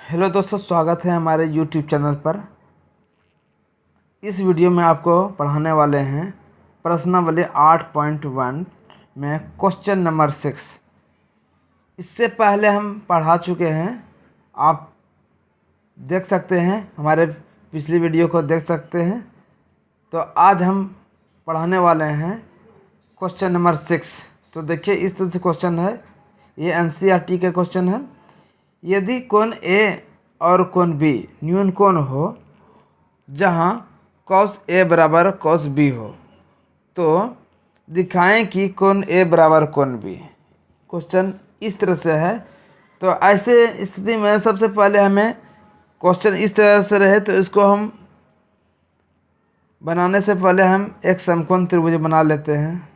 Hello दोस्तों, स्वागत है हमारे यूट्यूब चैनल पर। इस वीडियो में आपको पढ़ाने वाले हैं प्रश्नावली 8.1 में क्वेश्चन नंबर 6। इससे पहले हम पढ़ा चुके हैं, आप देख सकते हैं, हमारे पिछली वीडियो को देख सकते हैं। तो आज हम पढ़ाने वाले हैं क्वेश्चन नंबर 6। तो देखिए, इस तरह से क्वेश्चन है, ये एनसीईआरटी का क्वेश्चन है। यदि कोण ए और कोण बी न्यून कोण हो जहां cos ए बराबर cos बी हो, तो दिखाएं कि कोण ए बराबर कोण बी। क्वेश्चन इस तरह से है। तो ऐसे स्थिति में सबसे पहले हमें क्वेश्चन इस तरह से रहे तो इसको हम बनाने से पहले हम एक समकोण त्रिभुज बना लेते हैं।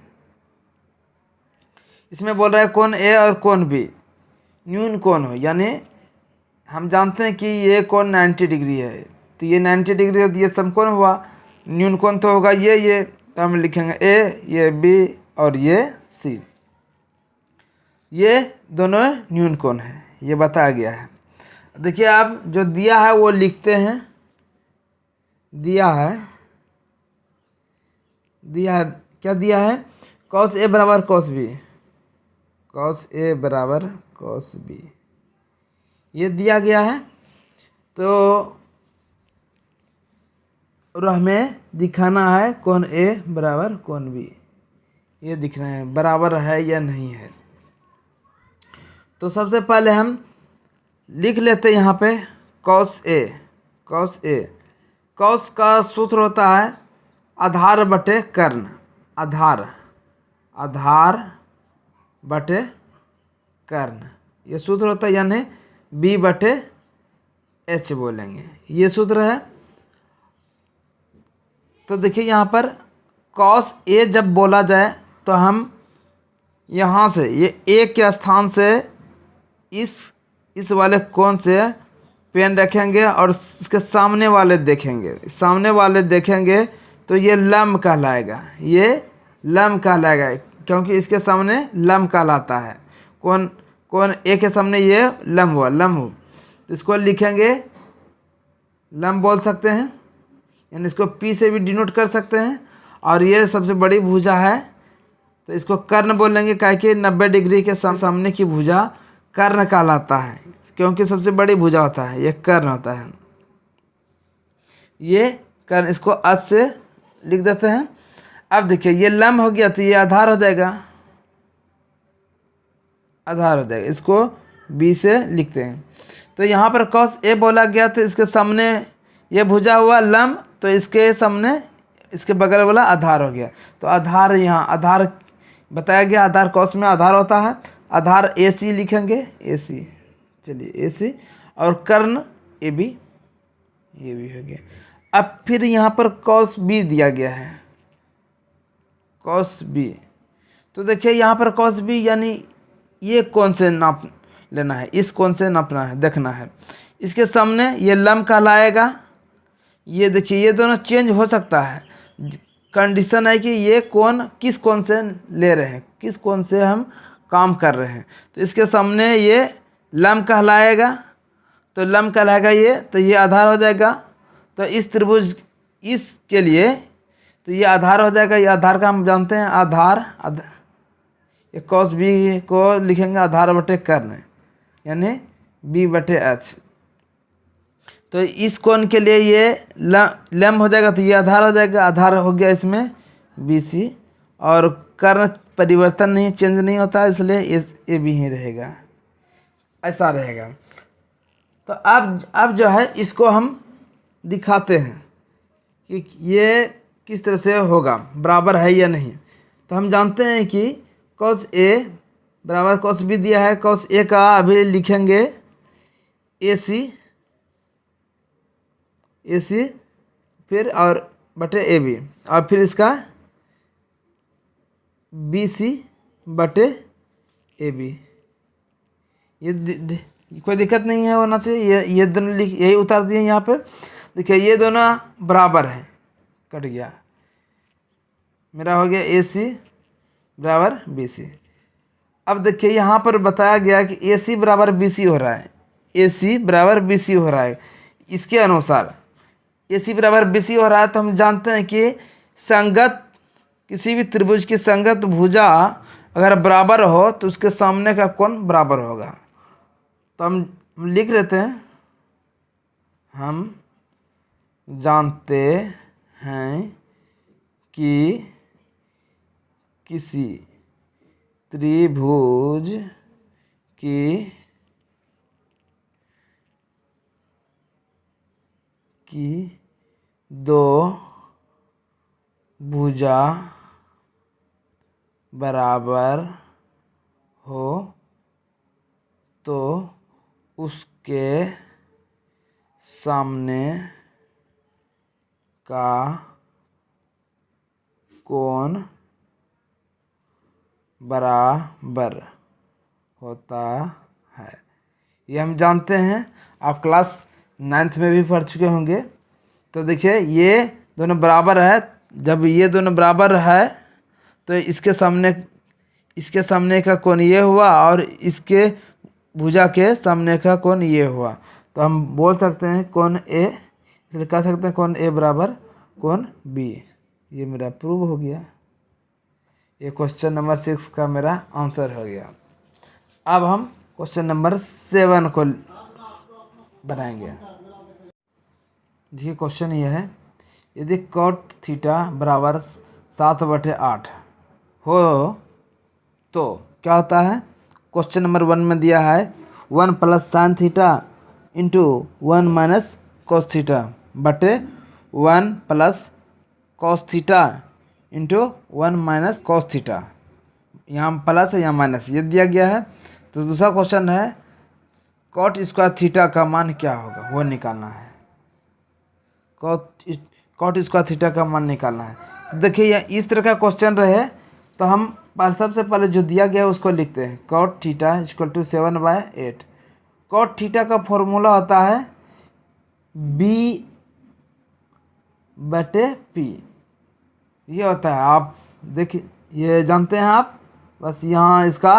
इसमें बोल रहा है कोण ए और कोण बी न्यून कोण हो, यानी हम जानते हैं कि ये कोण 90 डिग्री है, तो ये 90 डिग्री है, तो ये समकोण हुआ। न्यून कोण तो होगा ये, तो हम लिखेंगे ए, ये बी और ये सी, ये दोनों न्यून कोण है, ये बताया गया है। देखिए, आप जो दिया है वो लिखते हैं। दिया है क्या दिया है? cos ए बराबर cos बी, cos ए बराबर cos बी, ये दिया गया है। तो और हमें दिखाना है कोण ए बराबर कोण बी, ये दिखना है बराबर है या नहीं है। तो सबसे पहले हम लिख लेते हैं यहाँ पे cos ए। cos का सूत्र होता है आधार बटे कर्ण, आधार बटे कर्ण, ये सूत्र होता है, यानी b बटे h बोलेंगे, ये सूत्र है। तो देखिए, यहाँ पर cos a जब बोला जाए तो हम यहाँ से ये a के स्थान से इस वाले कोण से पेन रखेंगे और इसके सामने वाले देखेंगे तो ये लंब कहलाएगा, क्योंकि इसके सामने लंब कहलाता है। कोण ए के सामने ये लंब हुआ, तो इसको लिखेंगे लंब बोल सकते हैं, यानी इसको P से भी डिनोट कर सकते हैं। और ये सबसे बड़ी भुजा है, तो इसको कर्ण बोलेंगे, काहे कि 90 डिग्री के सामने की भुजा कर्ण कहलाता है, क्योंकि सबसे बड़ी भुजा होता है, ये कर्ण होता है। ये कर्ण, इसको अ से लिख देते हैं। अब देखिए, ये लंब हो गया तो ये आधार हो जाएगा, इसको B से लिखते हैं। तो यहाँ पर cos A बोला गया तो इसके सामने ये भुजा हुआ लंब, तो इसके सामने इसके बगल वाला आधार हो गया। तो आधार, यहाँ आधार बताया गया, आधार cos में आधार होता है। आधार AC लिखेंगे, AC, चलिए AC, और कर्ण AB, ये भी हो गया। अब फिर यहाँ पर cos B दिया गया है, cos B। तो देखिए, यहाँ पर cos B यानी ये कोण से नाप लेना है, इस कोण से नापना है, देखना है। इसके सामने ये लंब कहलाएगा। ये देखिए, ये दोनों चेंज हो सकता है, कंडीशन है कि ये कोण किस कोण से ले रहे हैं, किस कोण से हम काम कर रहे हैं। तो इसके सामने ये लंब कहलाएगा, तो लंब कहलाएगा ये, तो ये आधार हो जाएगा। तो इस त्रिभुज इसके लिए तो ये आधार हो जाएगा। ये आधार का हम जानते हैं, आधार ये cos b को लिखेंगे आधार बटे कर्ण, यानी b बटे h। तो इस कोण के लिए ये लंब हो जाएगा, तो ये आधार हो जाएगा, आधार हो गया इसमें BC, और कर्ण परिवर्तन नहीं, चेंज नहीं होता, इसलिए ये भी ही रहेगा, ऐसा रहेगा। तो अब जो है इसको हम दिखाते हैं कि ये किस तरह से होगा, बराबर है या नहीं। तो हम जानते हैं कि cos A बराबर cos B दिया है। cos A का अभी लिखेंगे AC, फिर और बटे AB, और फिर इसका BC बटे AB। ये कोई दिक्कत नहीं है, होना चाहिए। ये दोनों यही उतार दिए यहाँ पे। देखिए, ये दोनों बराबर है, कट गया, मेरा हो गया AC बराबर BC। अब देखिए, यहाँ पर बताया गया कि AC बराबर BC हो रहा है, AC बराबर BC हो रहा है। इसके अनुसार AC बराबर BC हो रहा है तो हम जानते हैं कि संगत किसी भी त्रिभुज की संगत भुजा अगर बराबर हो तो उसके सामने का कोण बराबर होगा। तो हम लिख लेते हैं, हम जानते हैं कि किसी त्रिभुज की दो भुजा बराबर हो तो उसके सामने का कोण बराबर होता है। ये हम जानते हैं, आप क्लास 9th में भी पढ़ चुके होंगे। तो देखिए ये दोनों बराबर है, जब ये दोनों बराबर है तो इसके सामने का कोण ये हुआ और इसके भुजा के सामने का कोण ये हुआ। तो हम बोल सकते हैं कोण ए, इसलिए कह सकते हैं कोण ए बराबर कोण बी। ये मेरा प्रूव हो गया। ये क्वेश्चन नंबर 6 का मेरा आंसर हो गया। अब हम क्वेश्चन नंबर 7 को बनाएंगे। देखिए क्वेश्चन ये है, यदि cot थीटा बराबर 7/8 हो तो क्या होता है। क्वेश्चन नंबर 1 में दिया है 1 + sin theta into 1 - cos theta बटे 1 + cos theta into 1 - cos theta. यहाँ प्लस है यहाँ माइनस, ये दिया गया है। तो दूसरा क्वेश्चन है cot स्क्वायर थीटा का मान क्या होगा, वो निकालना है। cot स्क्वायर थीटा का मान निकालना है। तो देखिए ये इस तरह का क्वेश्चन रहे तो हम सबसे पहले जो दिया गया है उसको लिखते हैं। cot theta = 7/8। cot थीटा का फॉर्मूला होता है B/P। ये होता है, आप देखिए ये जानते हैं आप, बस यहाँ इसका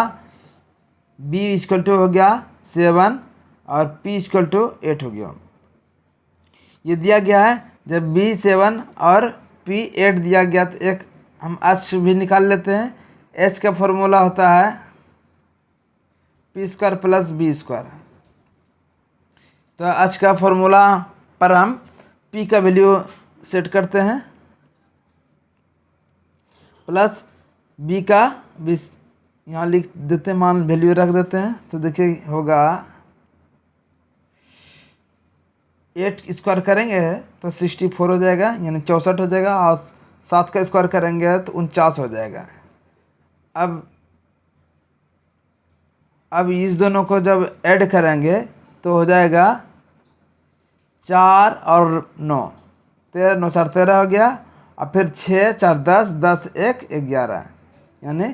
B = हो गया 7 और P = 8 हो गया। ये दिया गया है, जब B 7 और P 8 दिया गया तो एक हम H भी निकाल लेते हैं। H का फॉर्मूला होता है P² + B²। तो H का फॉर्मूला पर हम P का वैल्यू सेट करते हैं प्लस B का यहाँ लिख देते हैं, मान वैल्यू रख देते हैं। तो देखिए होगा 8 स्क्वायर करेंगे तो 64 हो जाएगा, यानी 64 हो जाएगा। और 7 का स्क्वायर करेंगे तो 49 हो जाएगा। अब इस दोनों को जब ऐड करेंगे तो हो जाएगा 4 और 9, 13 9 4 13 हो गया। और फिर 6 4 10 10 1 11, यानी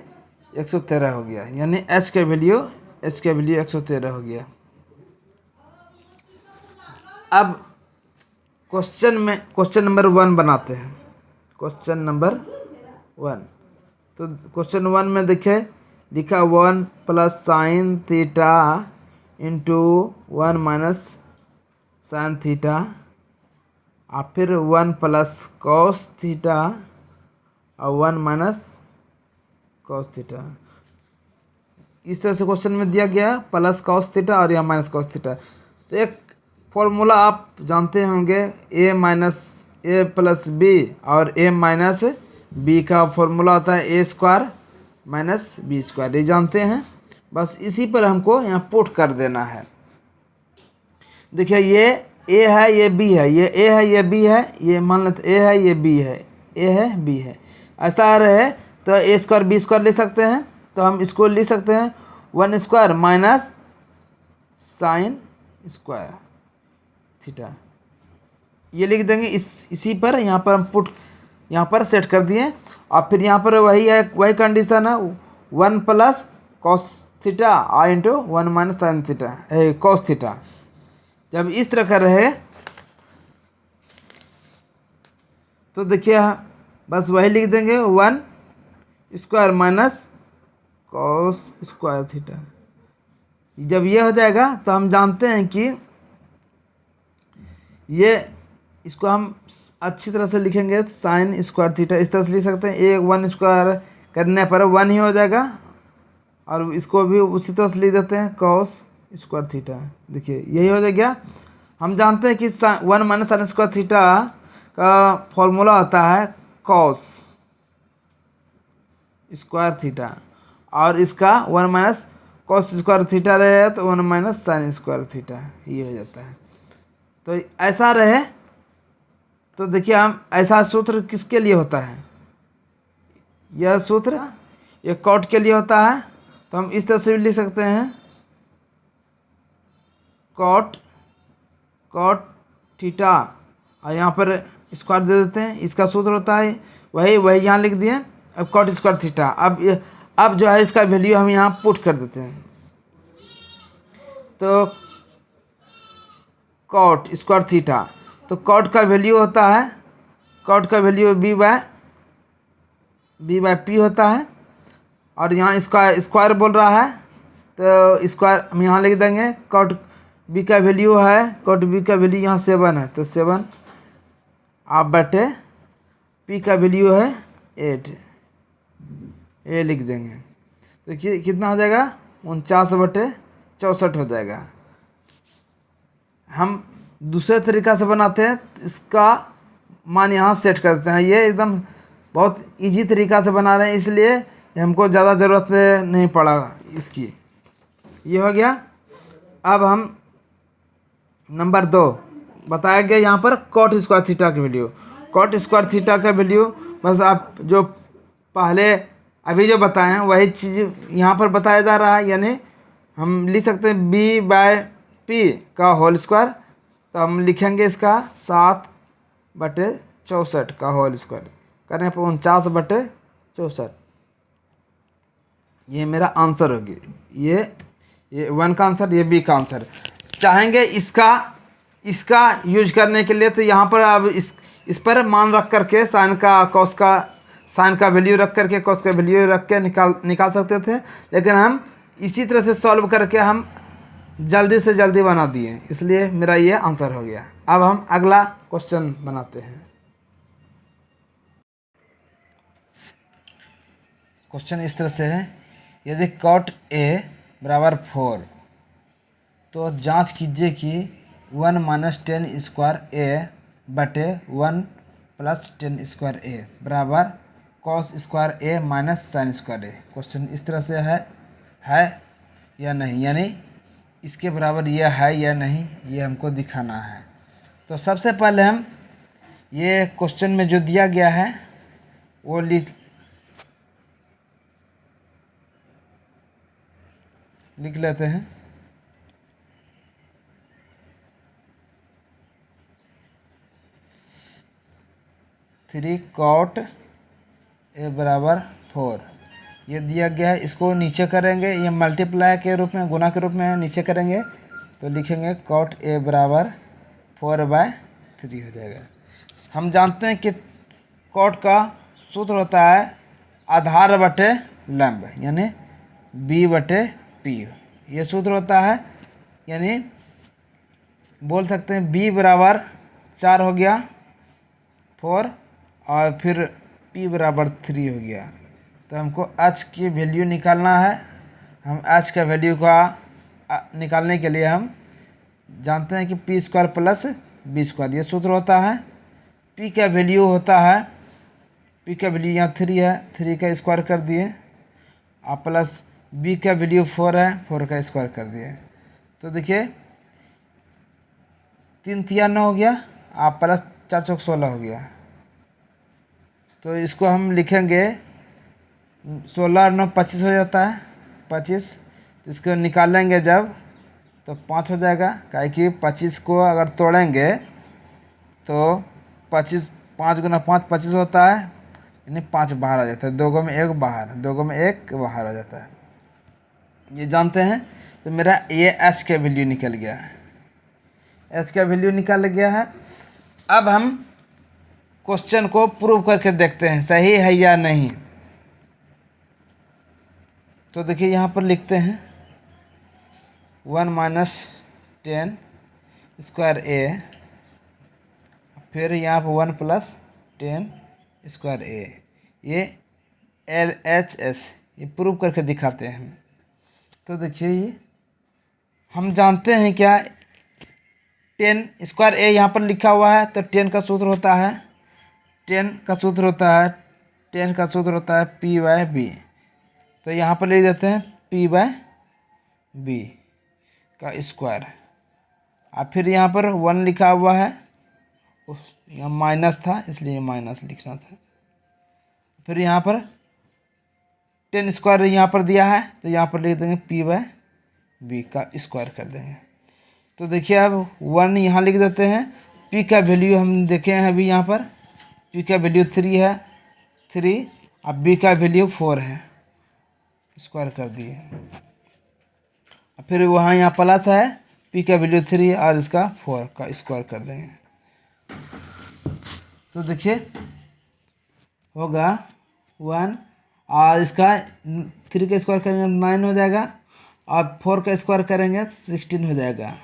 113 हो गया। यानी H का वैल्यू 113 हो गया। अब क्वेश्चन नंबर 1 बनाते हैं। क्वेश्चन नंबर 1, तो क्वेश्चन 1 में देखिए लिखा 1 + sin theta into 1 - sin theta और फिर 1 + cos थीटा और 1 - cos थीटा। इस तरह से क्वेश्चन में दिया गया प्लस cos थीटा और या माइनस cos थीटा। तो एक फॉर्मूला आप जानते होंगे a + b और a - b का फॉर्मूला होता है a² - b²। ये जानते हैं, बस इसी पर हमको यहाँ पुट कर देना है। देखिए ये a है, ये b है, ये a है, ये b है, ये मान लेते a है, ये b है, a है b है। ऐसा रहे तो a² b² ले सकते हैं। तो हम इसको लिख सकते हैं 1² - sin स्क्वायर थीटा। ये लिख देंगे इसी पर, यहाँ पर हम पुट यहाँ पर सेट कर दिए। और फिर यहाँ पर वही कंडीशन है 1 + cos थीटा और into 1 - sin theta cos theta. जब इस तरह का रहे तो देखिए बस वही लिख देंगे 1² - cos स्क्वायर थीटा। जब ये हो जाएगा तो हम जानते हैं कि ये इसको हम अच्छी तरह से लिखेंगे साइन स्क्वायर थीटा, इस तरह से लिख सकते हैं। ए 1 स्क्वायर करने पर 1 ही हो जाएगा, और इसको भी उसी तरह से लिख देते हैं कॉस स्क्वायर थीटा। देखिए यही हो जाएगा। हम जानते हैं कि 1 माइनस साइन स्क्वायर थीटा का फॉर्मूला होता है कॉस स्क्वायर थीटा, और इसका 1 माइनस कॉस स्क्वायर थीटा रहे तो 1 माइनस साइन स्क्वायर थीटा, ये हो जाता है। तो ऐसा रहे तो देखिए हम ऐसा सूत्र किसके लिए होता है, यह सूत्र ये कॉट के लिए होता है। तो हम इस तरह से भी लिख सकते हैं कॉट थीटा, और यहाँ पर स्क्वायर दे देते हैं, इसका सूत्र होता है वही यहाँ लिख दिए। अब कॉट स्क्वायर थीटा, अब जो है इसका वैल्यू हम यहाँ पुट कर देते हैं। तो कॉट स्क्वायर थीटा, तो कॉट का वैल्यू होता है, कॉट का वैल्यू बी बाय पी होता है, और यहाँ स्क्वायर बोल रहा है तो स्क्वायर हम यहाँ लिख देंगे। कॉट बी का वैल्यू है, कॉट बी का वैल्यू यहाँ 7 है, तो 7 आप बटे पी का वैल्यू है 8, ये लिख देंगे। तो कितना हो जाएगा 49/64 हो जाएगा। हम दूसरे तरीक़ा से बनाते हैं, इसका मान यहाँ सेट करते हैं। ये एकदम बहुत इजी तरीक़ा से बना रहे हैं, इसलिए हमको ज़्यादा ज़रूरत नहीं पड़ा इसकी। ये हो गया। अब हम नंबर 2 बताया गया यहाँ पर कॉट स्क्वायर थीटा की वैल्यू। कॉट स्क्वायर थीटा का वैल्यू बस आप जो पहले अभी जो बताएं वही चीज़ यहाँ पर बताया जा रहा है, यानी हम लिख सकते हैं बी बाय पी का होल स्क्वायर। तो हम लिखेंगे इसका 7/64 का होल स्क्वायर करने पर 49/64। ये मेरा आंसर होगी। ये 1 का आंसर, ये बी का आंसर। चाहेंगे इसका यूज करने के लिए तो यहाँ पर अब इस पर मान रख करके साइन का कॉस का साइन का वैल्यू रख करके कॉस का वैल्यू रख के निकाल सकते थे, लेकिन हम इसी तरह से सॉल्व करके हम जल्दी से जल्दी बना दिए, इसलिए मेरा ये आंसर हो गया। अब हम अगला क्वेश्चन बनाते हैं। क्वेश्चन इस तरह से है, यदि कॉट ए बराबर 4 तो जांच कीजिए कि 1 माइनस 10 स्क्वायर ए बटे 1 प्लस 10 स्क्वायर ए बराबर कॉस स्क्वायर ए माइनस साइन स्क्वायर ए। क्वेश्चन इस तरह से है या नहीं, यानी इसके बराबर यह है या नहीं, ये हमको दिखाना है। तो सबसे पहले हम ये क्वेश्चन में जो दिया गया है वो लिख लेते हैं। थ्री कॉट ए बराबर 4 ये दिया गया है, इसको नीचे करेंगे, ये मल्टीप्लाई के रूप में, गुना के रूप में नीचे करेंगे तो लिखेंगे कॉट ए बराबर 4/3 हो जाएगा। हम जानते हैं कि कॉट का सूत्र होता है आधार बटे लंब, यानी b/p, ये सूत्र होता है। यानी बोल सकते हैं b बराबर 4 हो गया 4 और फिर p बराबर 3 हो गया। तो हमको h की वैल्यू निकालना है। हम h का वैल्यू का निकालने के लिए हम जानते हैं कि p square plus b square, ये सूत्र होता है। p का वैल्यू होता है, p का वैल्यू यहाँ 3 है, 3 का स्क्वायर कर दिए, आप प्लस b का वैल्यू 4 है, 4 का स्क्वायर कर दिए। तो देखिए 3 तिया 9 हो गया, आप प्लस 4 चौक 16 हो गया। तो इसको हम लिखेंगे 16 और 9 25 हो जाता है, 25। तो इसको निकालेंगे जब तो 5 हो जाएगा, काहे कि 25 को अगर तोड़ेंगे तो 25 5 गुना 5 25 होता है, यानी 5 बाहर आ जाता है, 2 गो में 1 बाहर, 2 गो में 1 बाहर आ जाता है, ये जानते हैं। तो मेरा ये एच का वैल्यू निकल गया है, एच का वैल्यू निकल गया है। अब हम क्वेश्चन को प्रूव करके देखते हैं सही है या नहीं। तो देखिए यहाँ पर लिखते हैं 1 माइनस 10 स्क्वायर ए, फिर यहाँ पर 1 प्लस 10 स्क्वायर ए, ये LHS, ये प्रूव करके दिखाते हैं हम। तो देखिए ये हम जानते हैं क्या, 10 स्क्वायर ए यहाँ पर लिखा हुआ है, तो 10 का सूत्र होता है 10 का सूत्र होता है 10 का सूत्र होता है P/B। तो यहाँ पर लिख देते हैं P/B का स्क्वायर। अब फिर यहाँ पर 1 लिखा हुआ है, यहाँ माइनस था इसलिए माइनस लिखना था। फिर यहाँ पर 10 स्क्वायर यहाँ पर दिया है, तो यहाँ पर लिख देंगे P/B का स्क्वायर कर देंगे। तो देखिए अब 1 यहाँ लिख देते हैं। P का वैल्यू हम देखे हैं अभी, यहाँ पर P का वैल्यू 3 है 3, अब B का वैल्यू 4 है, स्क्वायर कर दिए। फिर वहाँ यहाँ प्लस है, P का वैल्यू 3 और इसका 4 का स्क्वायर कर देंगे। तो देखिए होगा 1 और इसका 3 का स्क्वायर करेंगे 9 हो जाएगा, और 4 का स्क्वायर करेंगे 16 हो जाएगा।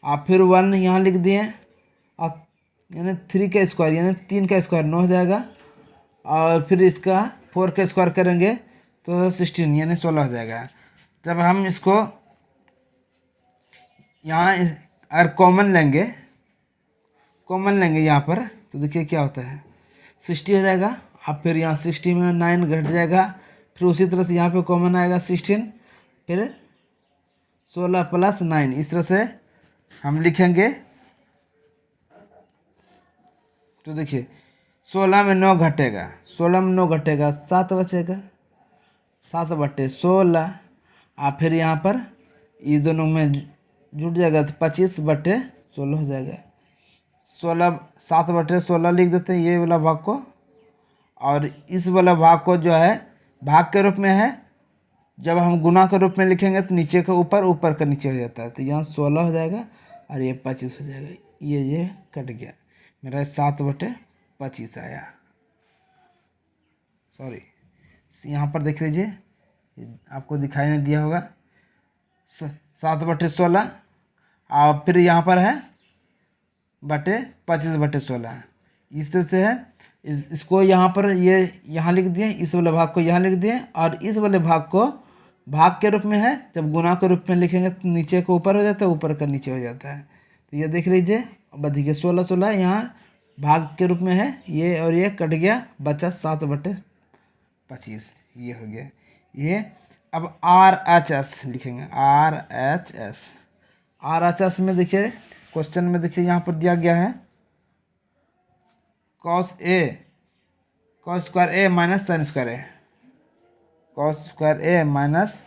आप फिर 1 यहाँ लिख दिए, और यानी 3 का स्क्वायर यानी 3 का स्क्वायर 9 हो जाएगा, और फिर इसका 4 का स्क्वायर करेंगे तो 16 यानी 16 हो जाएगा। जब हम इसको यहाँ अगर कॉमन लेंगे यहाँ पर, तो देखिए क्या होता है 60 हो जाएगा। अब फिर यहाँ 60 में 9 घट जाएगा, फिर उसी तरह से यहाँ पे कॉमन आएगा 16, फिर 16 प्लस 9, इस तरह से हम लिखेंगे। तो देखिए 16 में 9 घटेगा, 16 में 9 घटेगा 7 बचेगा, 7/16। आप फिर यहाँ पर इस दोनों में जुट जाएगा तो 25/16 हो जाएगा। 7/16 लिख देते हैं ये वाला भाग को, और इस वाला भाग को जो है भाग के रूप में है, जब हम गुना के रूप में लिखेंगे तो नीचे का ऊपर, ऊपर का नीचे हो जाता है। तो यहाँ 16 हो जाएगा और ये 25 हो जाएगा। ये कट गया, मेरा 7/25 आया। सॉरी, यहाँ पर देख लीजिए, आपको दिखाई नहीं दिया होगा, 7/16, और फिर यहाँ पर है 25/16, इस तरह से है। इसको यहाँ पर ये यहाँ लिख दिए, इस वाले भाग को यहाँ लिख दिए, और इस वाले भाग को भाग के रूप में है, जब गुना के रूप में लिखेंगे तो नीचे को ऊपर हो जाता है, ऊपर का नीचे हो जाता है। तो ये देख लीजिए, अब देखिए 16 यहाँ भाग के रूप में है, ये और ये कट गया, बचा 7/25, ये हो गया ये। अब RHS लिखेंगे, RHS में देखिए क्वेश्चन में देखिए यहाँ पर दिया गया है cos स्क्वायर ए माइनस साइन स्क्वायर ए, cos स्क्वायर ए माइनस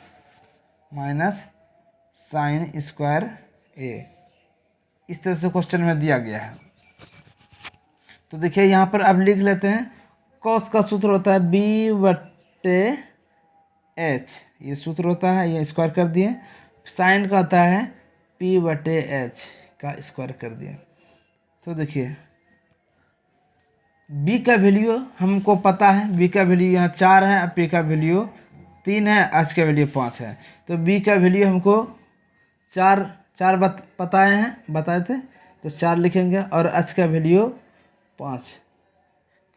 साइन स्क्वायर ए, इस तरह से क्वेश्चन में दिया गया है। तो देखिए यहाँ पर अब लिख लेते हैं, cos का सूत्र होता है B/H, ये सूत्र होता है, ये स्क्वायर कर दिए। साइन का होता है P/H का स्क्वायर कर दिए। तो देखिए B का वैल्यू हमको पता है, B का वैल्यू यहाँ 4 है, और P का वैल्यू 3 है, H का वैल्यू 5 है। तो B का वैल्यू हमको 4 बताए थे, तो 4 लिखेंगे, और H का वैल्यू 5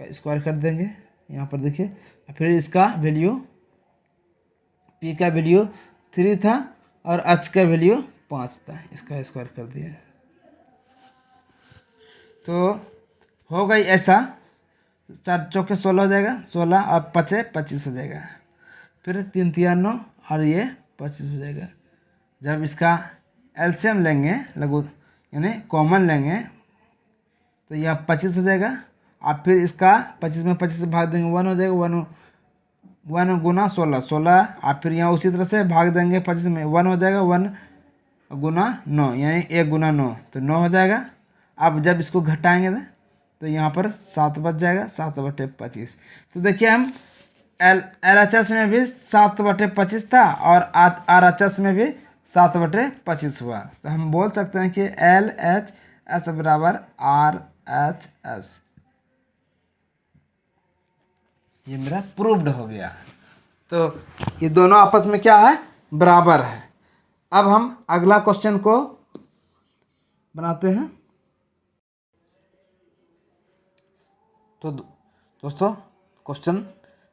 का स्क्वायर कर देंगे यहाँ पर देखिए। फिर इसका वैल्यू, P का वैल्यू 3 था और H का वैल्यू 5 था, इसका स्क्वायर कर दिया। तो हो गई ऐसा, 4 चौके 16 हो जाएगा, 16 और 5 25 हो जाएगा, फिर 3 3 9 और ये 25 हो जाएगा। जब इसका एलसीएम लेंगे, लघु यानी कॉमन लेंगे, तो यह 25 हो जाएगा। आप फिर इसका 25 में 25 से भाग देंगे 1 हो जाएगा, 1 गुना 16, आप फिर यहाँ उसी तरह से भाग देंगे 25 में, 1 हो जाएगा, 1 गुना 9 यानी 1 गुना 9, तो 9 हो जाएगा। अब जब इसको घटाएंगे तो यहाँ पर 7 बच जाएगा, 7/25। तो देखिए हम LHS में भी 7/25 था और RHS में भी 7/25 हुआ, तो हम बोल सकते हैं कि LHS बराबर RHS। ये मेरा प्रूव्ड हो गया। तो ये दोनों आपस में क्या है, बराबर है। अब हम अगला क्वेश्चन को बनाते हैं। तो दोस्तों क्वेश्चन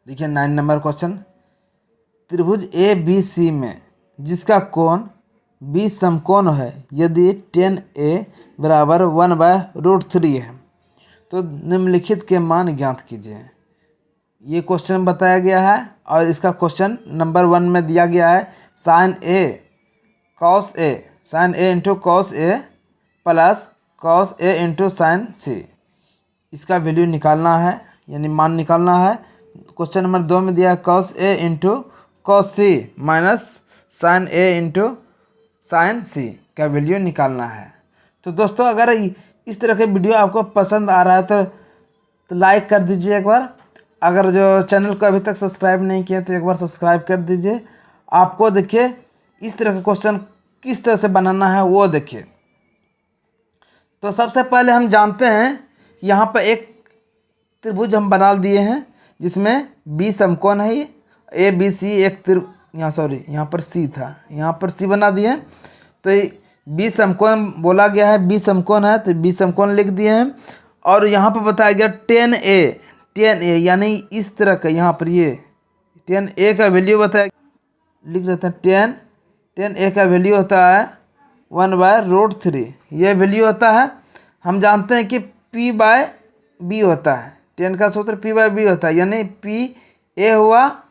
देखिए 9 नंबर क्वेश्चन, त्रिभुज ए बी सी में जिसका कोण बी समकोण है यदि tan A बराबर 1/√3 है तो निम्नलिखित के मान ज्ञात कीजिए। ये क्वेश्चन बताया गया है और इसका क्वेश्चन नंबर 1 में दिया गया है sin A into cos A plus cos A into sin C। इसका वैल्यू निकालना है यानी मान निकालना है। क्वेश्चन नंबर 2 में दिया है cos A into cos C minus sin A into sin C का वैल्यू निकालना है। तो दोस्तों अगर इस तरह के वीडियो आपको पसंद आ रहा है तो लाइक कर दीजिए एक बार। अगर जो चैनल को अभी तक सब्सक्राइब नहीं किया तो एक बार सब्सक्राइब कर दीजिए। आपको देखिए इस तरह का क्वेश्चन किस तरह से बनाना है वो देखिए। तो सबसे पहले हम जानते हैं यहाँ पर एक त्रिभुज हम बना दिए हैं जिसमें बी समकोण है, ए बी सी एक यहाँ पर सी था, यहाँ पर सी बना दिए। तो बी समकोण बोला गया है, बी समकोण है तो बी समकोण लिख दिए हैं। और यहाँ पर बताया गया tan A यानी इस तरह का, यहाँ पर ये tan A का वैल्यू बताया, लिख लेते हैं tan A का वैल्यू होता है 1/√3। ये वैल्यू होता है, हम जानते हैं कि P/B होता है, tan का सूत्र P/B होता है यानी PA हुआ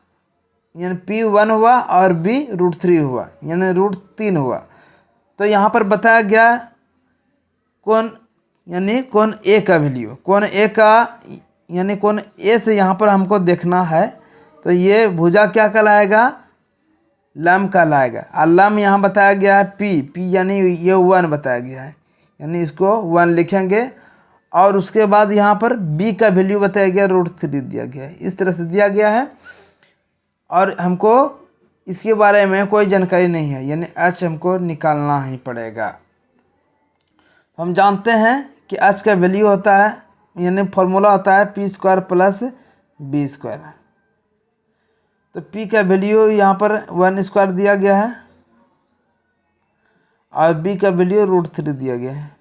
यानी P1 हुआ और B √3 हुआ यानी √3 हुआ। तो यहाँ पर बताया गया कोण यानी कोण A का वैल्यू, कोण A का यानी कोण A से यहाँ पर हमको देखना है। तो ये भुजा क्या कहलाएगा, लंब कहलाएगा। और लंब यहाँ बताया गया है P यानी ये 1 बताया गया है यानी इसको 1 लिखेंगे। और उसके बाद यहाँ पर B का वैल्यू बताया गया √3 दिया गया है, इस तरह से दिया गया है। और हमको इसके बारे में कोई जानकारी नहीं है यानी h हमको निकालना ही पड़ेगा। तो हम जानते हैं कि h का वैल्यू होता है यानी फॉर्मूला होता है p² प्लस b²। तो p का वैल्यू यहाँ पर 1² दिया गया है और b का वैल्यू √3 दिया गया है।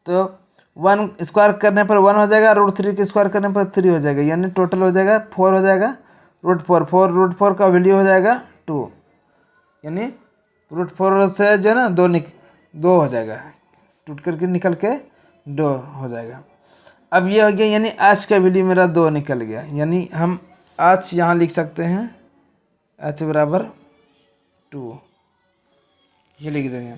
तो 1 स्क्वायर करने पर 1 हो जाएगा, √3 के स्क्वायर करने पर 3 हो जाएगा यानी टोटल हो जाएगा 4 हो जाएगा। √4 का वैल्यू हो जाएगा 2 यानी √4 से जो है ना 2 हो जाएगा, टूट करके निकल के 2 हो जाएगा। अब ये हो गया यानी h का वैल्यू मेरा 2 निकल गया यानी हम h यहाँ लिख सकते हैं h बराबर 2, ये लिख देंगे।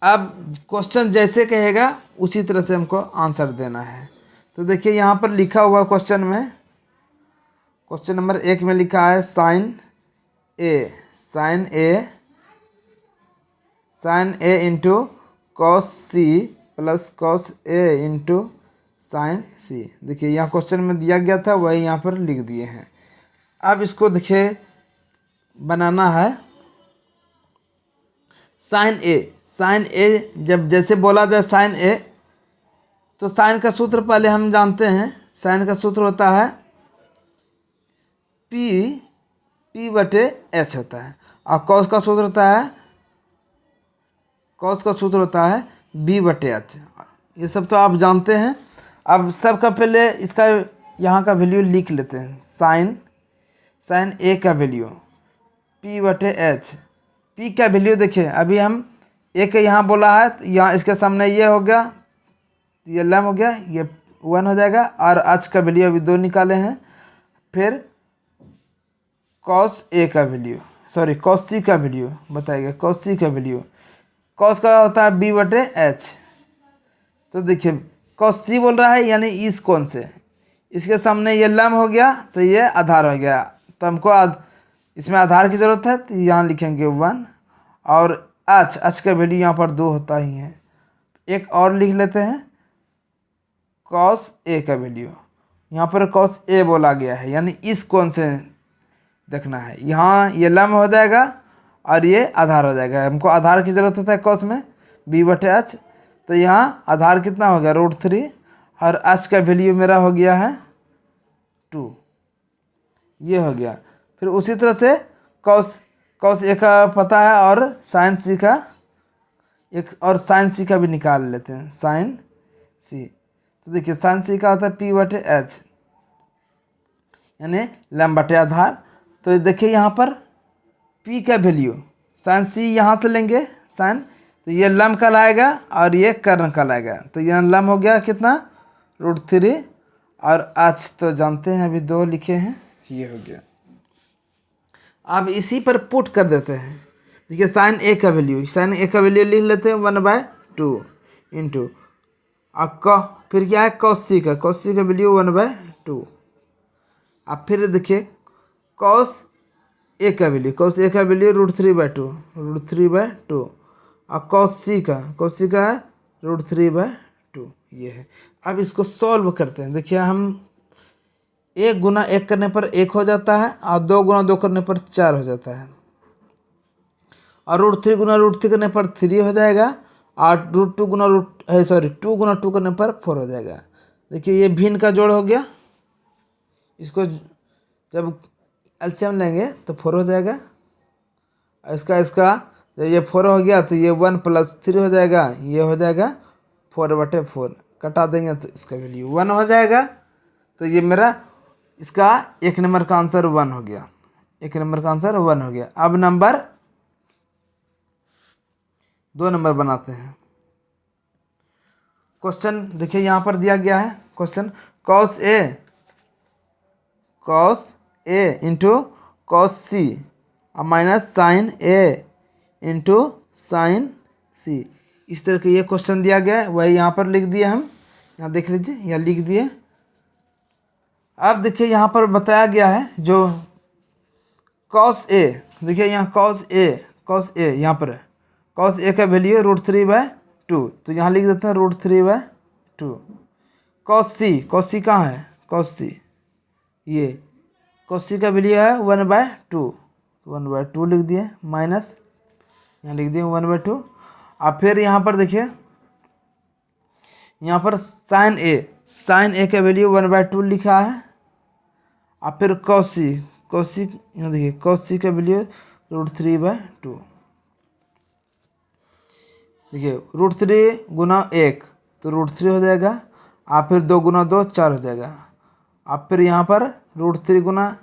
अब क्वेश्चन जैसे कहेगा उसी तरह से हमको आंसर देना है। तो देखिए यहाँ पर लिखा हुआ क्वेश्चन में, क्वेश्चन नंबर 1 में लिखा है sin A into cos C plus cos A into sin C। देखिए यहाँ क्वेश्चन में दिया गया था वही यहाँ पर लिख दिए हैं। अब इसको देखिए बनाना है sin A जब जैसे बोला जाए sin A तो sin का सूत्र पहले हम जानते हैं, sin का सूत्र होता है P/H होता है और cos का सूत्र होता है B/H। ये सब तो आप जानते हैं। अब सबका पहले इसका यहाँ का वैल्यू लिख लेते हैं। sin A का वैल्यू P/H, P का वैल्यू देखिए अभी हम A का यहाँ बोला है तो यहाँ इसके सामने ये हो गया, ये लैम हो गया, ये 1 हो जाएगा और h का वैल्यू अभी 2 निकाले हैं। फिर cos C का वैल्यू बताइएगा, cos C का वैल्यू, cos का होता है B/H। तो देखिए cos C बोल रहा है यानी इस कोण से, इसके सामने ये लैम हो गया तो ये आधार हो गया, तो हमको इसमें आधार की ज़रूरत है तो यहाँ लिखेंगे 1 और h का वैल्यू यहाँ पर 2 होता ही है। एक और लिख लेते हैं cos A का वैल्यू, यहाँ पर cos A बोला गया है यानी इस कोण से देखना है। यहाँ ये लम्ब हो जाएगा और ये आधार हो जाएगा, हमको आधार की ज़रूरत होता है cos में B/H। तो यहाँ आधार कितना हो गया √3 और h का वैल्यू मेरा हो गया है 2, ये हो गया। फिर उसी तरह से कॉस कॉस ए का पता है और साइन सी का एक और साइन सी का भी निकाल लेते हैं, साइन सी। तो देखिए साइन सी का होता है पी बटे एच, यानी लंब बटे आधार। तो देखिए यहाँ पर पी का वैल्यू साइन सी यहाँ से लेंगे साइन, तो ये लंब कहलाएगा और ये कर्ण कहलाएगा। तो यहाँ लंब हो गया कितना, √3, और एच तो जानते हैं अभी 2 लिखे हैं, ये हो गया। अब इसी पर पुट कर देते हैं। देखिए साइन ए का वैल्यू, साइन ए का वैल्यू लिख लेते हैं 1/2 इंटू फिर क्या है कॉस सी का, कॉस सी का वैल्यू 1/2। अब फिर देखिए कॉस ए का वैल्यू, कॉस ए का वैल्यू √3/2 और कॉस सी का है √3/2, ये है। अब इसको सॉल्व करते हैं। देखिए हम 1 गुना 1 करने पर 1 हो जाता है और 2 गुना 2 करने पर 4 हो जाता है, और √3 गुना √3 करने पर 3 हो जाएगा, और √2 गुना 2 गुना 2 करने पर 4 हो जाएगा। देखिए ये भिन्न का जोड़ हो गया, इसको जब एलसीएम लेंगे तो 4 हो जाएगा, इसका जब ये 4 हो गया तो ये 1 + 3 हो जाएगा, ये हो जाएगा 4/4, कटा देंगे तो इसका वैल्यू 1 हो जाएगा। तो ये मेरा इसका 1 नंबर का आंसर 1 हो गया, 1 नंबर का आंसर 1 हो गया। अब नंबर 2 नंबर बनाते हैं। क्वेश्चन देखिए यहाँ पर दिया गया है question, cos A into cos सी और माइनस साइन ए इंटू साइन सी, इस तरह के ये क्वेश्चन दिया गया है, वही यहाँ पर लिख दिए हम, यहाँ देख लीजिए यहाँ लिख दिए। अब देखिए यहाँ पर बताया गया है जो कॉस ए, देखिए यहाँ कॉस ए यहाँ पर कॉस ए का वैल्यू √3/2, तो यहाँ लिख देते हैं √3/2। कॉस सी कहाँ है, कॉस सी ये कॉस सी का वैल्यू है 1/2, 1/2 लिख दिए, माइनस यहाँ लिख दिए 1/2। अब फिर यहाँ पर देखिए यहाँ पर साइन ए का वैल्यू 1/2 लिखा है, और फिर कॉस सी यहाँ देखिए कॉस सी का वैल्यू √3/2। देखिए √3 गुना 1 तो √3 हो जाएगा, और फिर 2 गुना 2 4 हो जाएगा, अब फिर यहाँ पर √3 गुना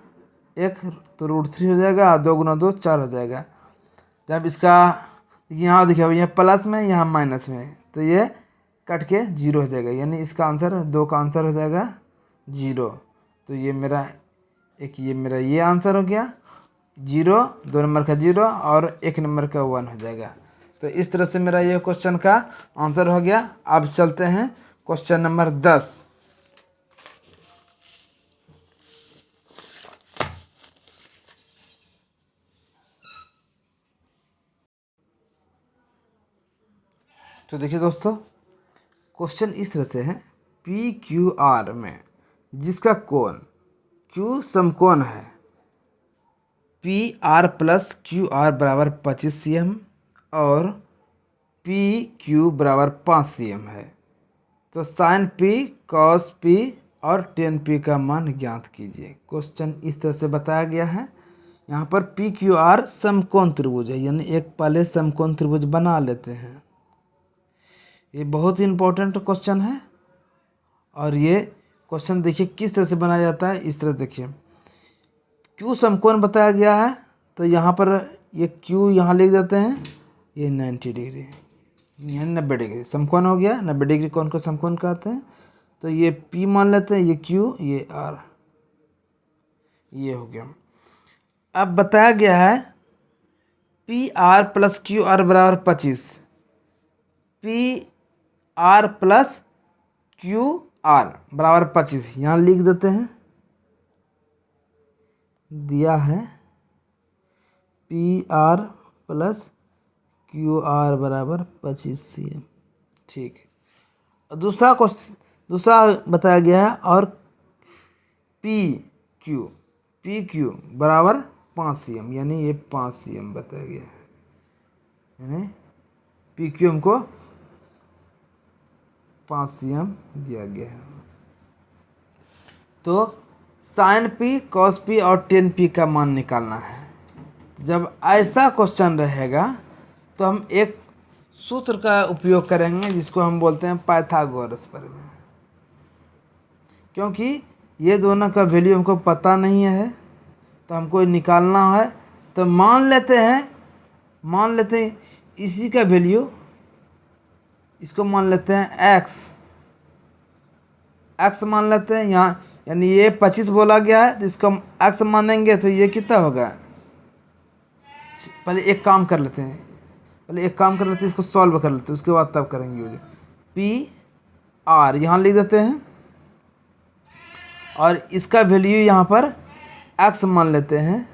1 तो √3 हो जाएगा, 2 गुना 2 4 हो जाएगा। जब इसका यहाँ देखिए यहाँ प्लस में यहाँ माइनस में, तो ये कट के 0 हो जाएगा, यानी इसका आंसर 2 का आंसर हो जाएगा 0। तो ये मेरा ये आंसर हो गया 0, 2 नंबर का 0 और 1 नंबर का 1 हो जाएगा। तो इस तरह से मेरा ये क्वेश्चन का आंसर हो गया। अब चलते हैं क्वेश्चन नंबर 10। तो देखिए दोस्तों क्वेश्चन इस तरह से है, PQR में जिसका कोण Q समकोण है, PR + QR बराबर 25 cm और PQ बराबर 5 cm है, तो sin P cos P और tan P का मान ज्ञात कीजिए। क्वेश्चन इस तरह से बताया गया है। यहाँ पर PQR समकोण त्रिभुज है, यानी एक पहले समकोण त्रिभुज बना लेते हैं। ये बहुत ही इम्पोर्टेंट क्वेश्चन है, और ये क्वेश्चन देखिए किस तरह से बनाया जाता है। इस तरह देखिए Q समकोण बताया गया है, तो यहाँ पर ये Q यहाँ लिख देते हैं, ये 90 डिग्री, यहाँ 90 डिग्री समकोण हो गया। 90 डिग्री कौन को समकोण कहते हैं, तो ये P मान लेते हैं, ये Q ये R, ये हो गया। अब बताया गया है PR + QR बराबर 25, PR + QR बराबर 25, यहाँ लिख देते हैं, दिया है PR + QR बराबर 25 cm, ठीक है। दूसरा क्वेश्चन दूसरा बताया गया है, और PQ बराबर 5 cm, यानी ये 5 cm बताया गया है, यानी PQ हमको 5 cm दिया गया है। तो साइन पी, कॉस पी और टेन पी का मान निकालना है। जब ऐसा क्वेश्चन रहेगा तो हम एक सूत्र का उपयोग करेंगे जिसको हम बोलते हैं पाइथागोरस प्रमेय। क्योंकि ये दोनों का वैल्यू हमको पता नहीं है तो हमको निकालना है, तो मान लेते हैं इसी का वैल्यू, इसको मान लेते हैं x मान लेते हैं यहाँ, यानी ये 25 बोला गया है तो इसको हम x मानेंगे तो ये कितना होगा। पहले एक काम कर लेते हैं, इसको सॉल्व कर लेते हैं, उसके बाद तब करेंगे। पी आर यहाँ लिख देते हैं और इसका वैल्यू यहाँ पर x मान लेते हैं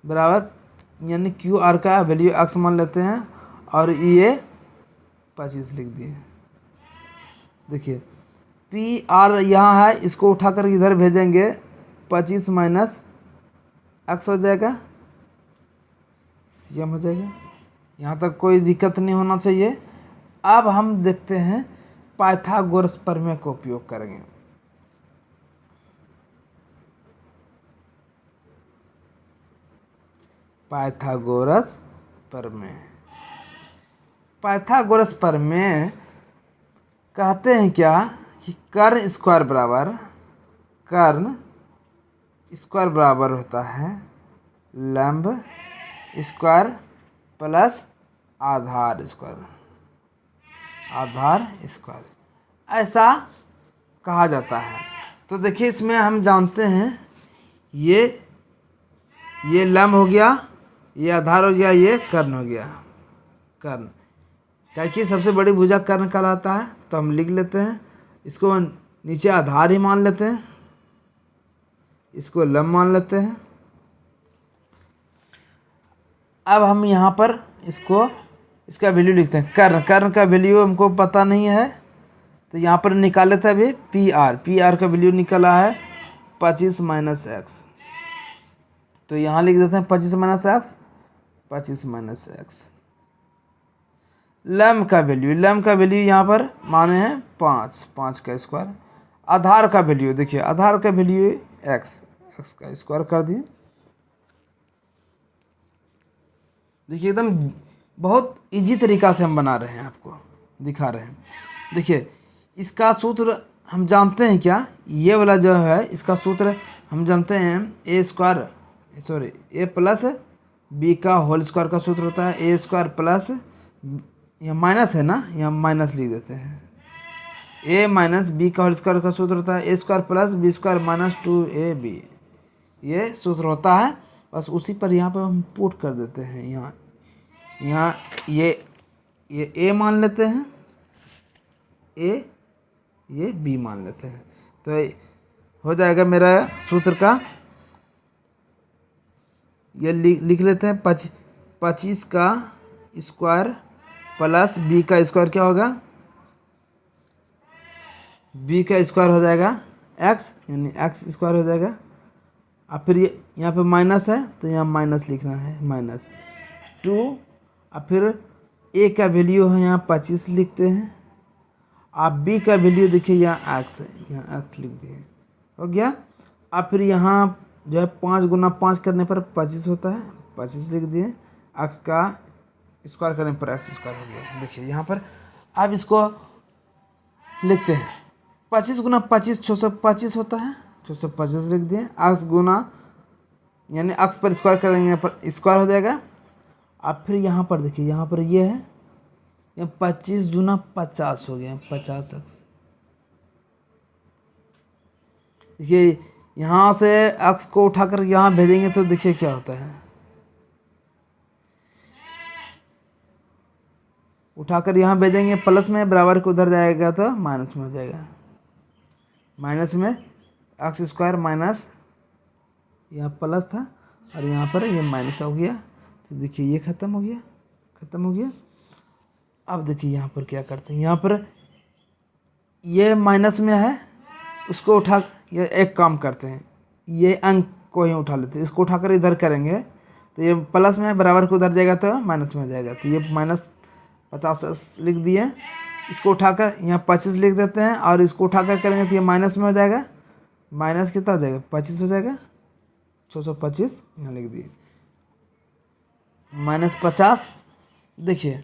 बराबर, यानी क्यू आर का वैल्यू x मान लेते हैं और ये 25 लिख दिए। देखिए पी आर यहाँ है, इसको उठाकर इधर भेजेंगे, 25 माइनस x हो जाएगा, CM हो जाएगा। यहाँ तक कोई दिक्कत नहीं होना चाहिए। अब हम देखते हैं पाइथागोरस प्रमेय का उपयोग करेंगे। पाइथागोरस प्रमेय कहते हैं क्या कि कर्ण स्क्वायर बराबर होता है लंब स्क्वायर प्लस आधार स्क्वायर, ऐसा कहा जाता है। तो देखिए इसमें हम जानते हैं ये लंब हो गया, ये आधार हो गया, ये कर्ण हो गया। कर्ण क्योंकि सबसे बड़ी भुजा कर्ण कहलाता है, तो हम लिख लेते हैं, इसको नीचे आधार ही मान लेते हैं, इसको लंब मान लेते हैं। अब हम यहाँ पर इसका वैल्यू लिखते हैं। कर्ण का वैल्यू हमको पता नहीं है तो यहाँ पर निकाल लेते हैं अभी पी आर का वैल्यू निकला है 25 माइनस एक्स, तो यहाँ लिख देते हैं 25 माइनस एक्स। लंब का वैल्यू यहाँ पर माने हैं 5 का स्क्वायर। आधार का वैल्यू देखिए, आधार का वैल्यू एक्स का स्क्वायर कर दिए। देखिए एकदम बहुत इजी तरीका से हम बना रहे हैं, आपको दिखा रहे हैं। देखिए इसका सूत्र हम जानते हैं क्या, ये वाला जो है इसका सूत्र हम जानते हैं ए प्लस बी का होल स्क्वायर का सूत्र होता है ए स्क्वायर प्लस, यहाँ माइनस है ना, यहाँ माइनस लिख देते हैं, ए माइनस बी का होल स्क्वायर का सूत्र होता है A square plus B square minus 2ab, ये सूत्र होता है। बस उसी पर यहाँ पर हम पुट कर देते हैं। यहाँ ये ए मान लेते हैं, ये बी मान लेते हैं, तो हो जाएगा मेरा सूत्र का, ये लिख लेते हैं 25 का स्क्वायर प्लस बी का स्क्वायर क्या होगा, बी का स्क्वायर हो जाएगा एक्स, यानी एक्स स्क्वायर हो जाएगा। अब फिर यहाँ पे माइनस है तो यहाँ माइनस लिखना है, -2। अब फिर ए का वैल्यू है यहाँ 25 लिखते हैं। आप बी का वैल्यू देखिए यहाँ एक्स है, यहाँ एक्स लिख दिए, हो गया। अब फिर यहाँ जो है 5 गुना 5 करने पर 25 होता है, 25 लिख दिए। एक्स का स्क्वायर करने पर एक्स स्क्वायर हो गया। देखिए यहाँ पर अब इसको लिखते हैं, 25 गुना 25 625 होता है, 625 लिख दिए। एक्स गुना यानी एक्स पर स्क्वायर करेंगे पर स्क्वायर हो जाएगा। अब फिर यहाँ पर देखिए, यहाँ पर ये है, ये 25 दूना 50 हो गया, 50 एक्स। देखिए यहाँ से एक्स को उठाकर यहाँ भेजेंगे तो देखिए क्या होता है, उठाकर यहाँ भेजेंगे प्लस में, बराबर को उधर जाएगा तो माइनस में हो जाएगा। माइनस में एक्स स्क्वायर माइनस, यहाँ प्लस था और यहाँ पर ये माइनस हो गया, तो देखिए ये ख़त्म हो गया। अब देखिए यहाँ पर क्या करते हैं, यहाँ पर ये माइनस में है, उसको उठा, ये एक काम करते हैं, ये अंक को ही उठा लेते हैं, इसको उठाकर इधर करेंगे तो ये प्लस में बराबर को उधर जाएगा तो माइनस में हो जाएगा। तो ये -50 लिख दिए। इसको उठाकर यहाँ 25 लिख देते हैं और इसको उठाकर करेंगे तो ये माइनस में हो जाएगा, माइनस कितना हो जाएगा, 25 हो जाएगा, 625 यहाँ लिख दिए, -50। देखिए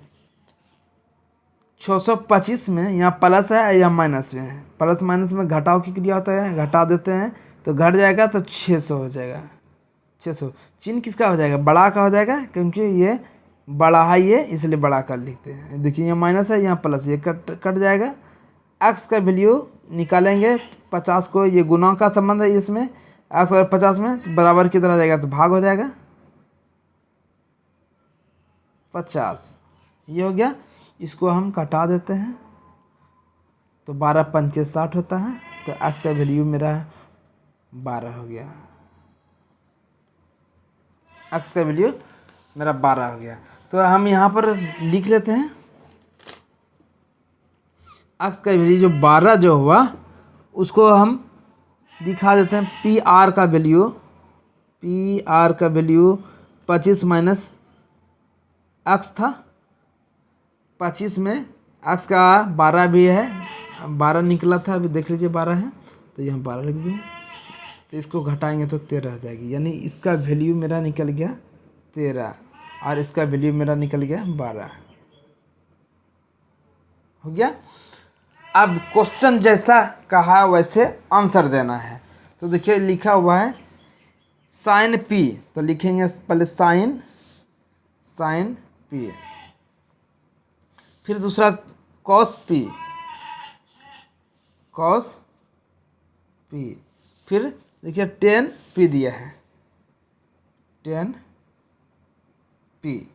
625 में यहाँ प्लस है या माइनस में है, प्लस माइनस में घटाव की क्रिया होता है, घटा देते हैं तो घट जाएगा, तो 600 हो जाएगा। 600 चिन्ह किसका हो जाएगा, बड़ा का हो जाएगा, क्योंकि ये बड़ा है ये, इसलिए बड़ा का लिखते हैं। देखिए यहाँ माइनस है, यहाँ प्लस, ये कट जाएगा। एक्स का वैल्यू निकालेंगे 50 को, ये गुना का संबंध है इसमें, एक्स और 50 में, तो बराबर की तरह जाएगा तो भाग हो जाएगा 50, ये हो गया। इसको हम कटा देते हैं तो 12 पंचे 60 होता है, तो एक्स का वैल्यू मेरा 12 हो गया, एक्स का वैल्यू मेरा 12 हो गया। तो हम यहाँ पर लिख लेते हैं एक्स का वैल्यू जो 12 जो हुआ उसको हम दिखा देते हैं, पी आर का वैल्यू, पी आर का वैल्यू 25 माइनस एक्स था, 25 में एक्स का 12 भी है, 12 निकला था, अभी देख लीजिए 12 है, तो यहाँ 12 लिख दिए, तो इसको घटाएंगे तो 13 हो जाएगी, यानी इसका वैल्यू मेरा निकल गया 13 और इसका वैल्यू मेरा निकल गया 12, हो गया। अब क्वेश्चन जैसा कहा वैसे आंसर देना है। तो देखिए लिखा हुआ है साइन पी, तो लिखेंगे पहले साइन पी, फिर दूसरा कॉस पी, फिर देखिए टेन पी दिया है, टेन पी,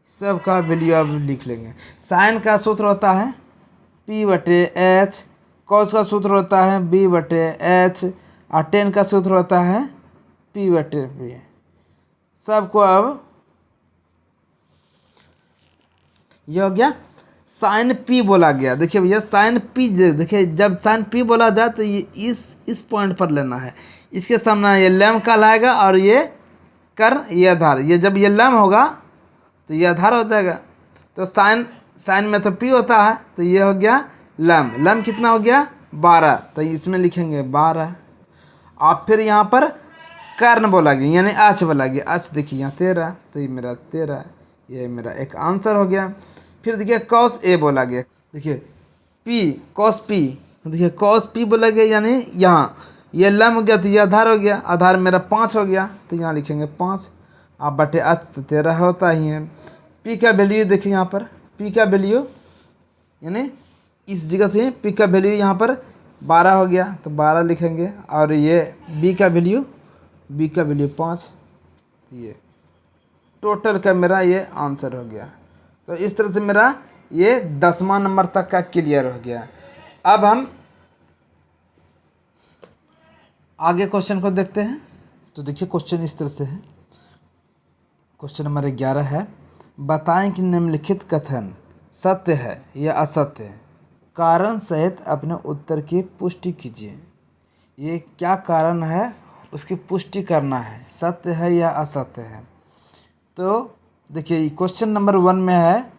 सब का वैल्यू अब लिख लेंगे। साइन का सूत्र होता है P/H, कॉस का सूत्र होता है B/H और टेन का सूत्र होता है P/P। सबको अब ये हो गया साइन पी बोला गया। देखिए भैया साइन पी, देखिए जब साइन पी बोला जाए तो ये इस पॉइंट पर लेना है, इसके सामने ये लैम का लाएगा और ये कर ये आधार, ये जब ये लैम होगा तो ये आधार हो जाएगा। तो साइन में तो पी होता है, तो ये हो गया लैम कितना हो गया 12, तो इसमें लिखेंगे 12। और फिर यहाँ पर कर्ण बोला गया यानी आच बोला गया, आच देखिए यहाँ 13, तो ये मेरा 13, ये मेरा एक आंसर हो गया। फिर देखिए कॉस ए बोला गया, देखिए पी कॉस पी, देखिए कॉस पी बोला गया यानी यहाँ ये लम हो गया तो ये आधार हो गया, आधार मेरा 5 हो गया, तो यहाँ लिखेंगे 5 आप बटे अच, तो 13 होता ही है। पी का वैल्यू देखिए यहाँ पर, पी का वैल्यू यानी इस जगह से पी का वैल्यू यहाँ पर 12 हो गया, तो 12 लिखेंगे, और ये बी का वैल्यू 5, ये टोटल का मेरा ये आंसर हो गया। तो इस तरह से मेरा ये 10वां नंबर तक का क्लियर हो गया। अब हम आगे क्वेश्चन को देखते हैं। तो देखिए क्वेश्चन इस तरह से है, क्वेश्चन नंबर 11 है, बताएं कि निम्नलिखित कथन सत्य है या असत्य है, कारण सहित अपने उत्तर की पुष्टि कीजिए। ये क्या कारण है उसकी पुष्टि करना है, सत्य है या असत्य है। तो देखिए क्वेश्चन नंबर 1 में है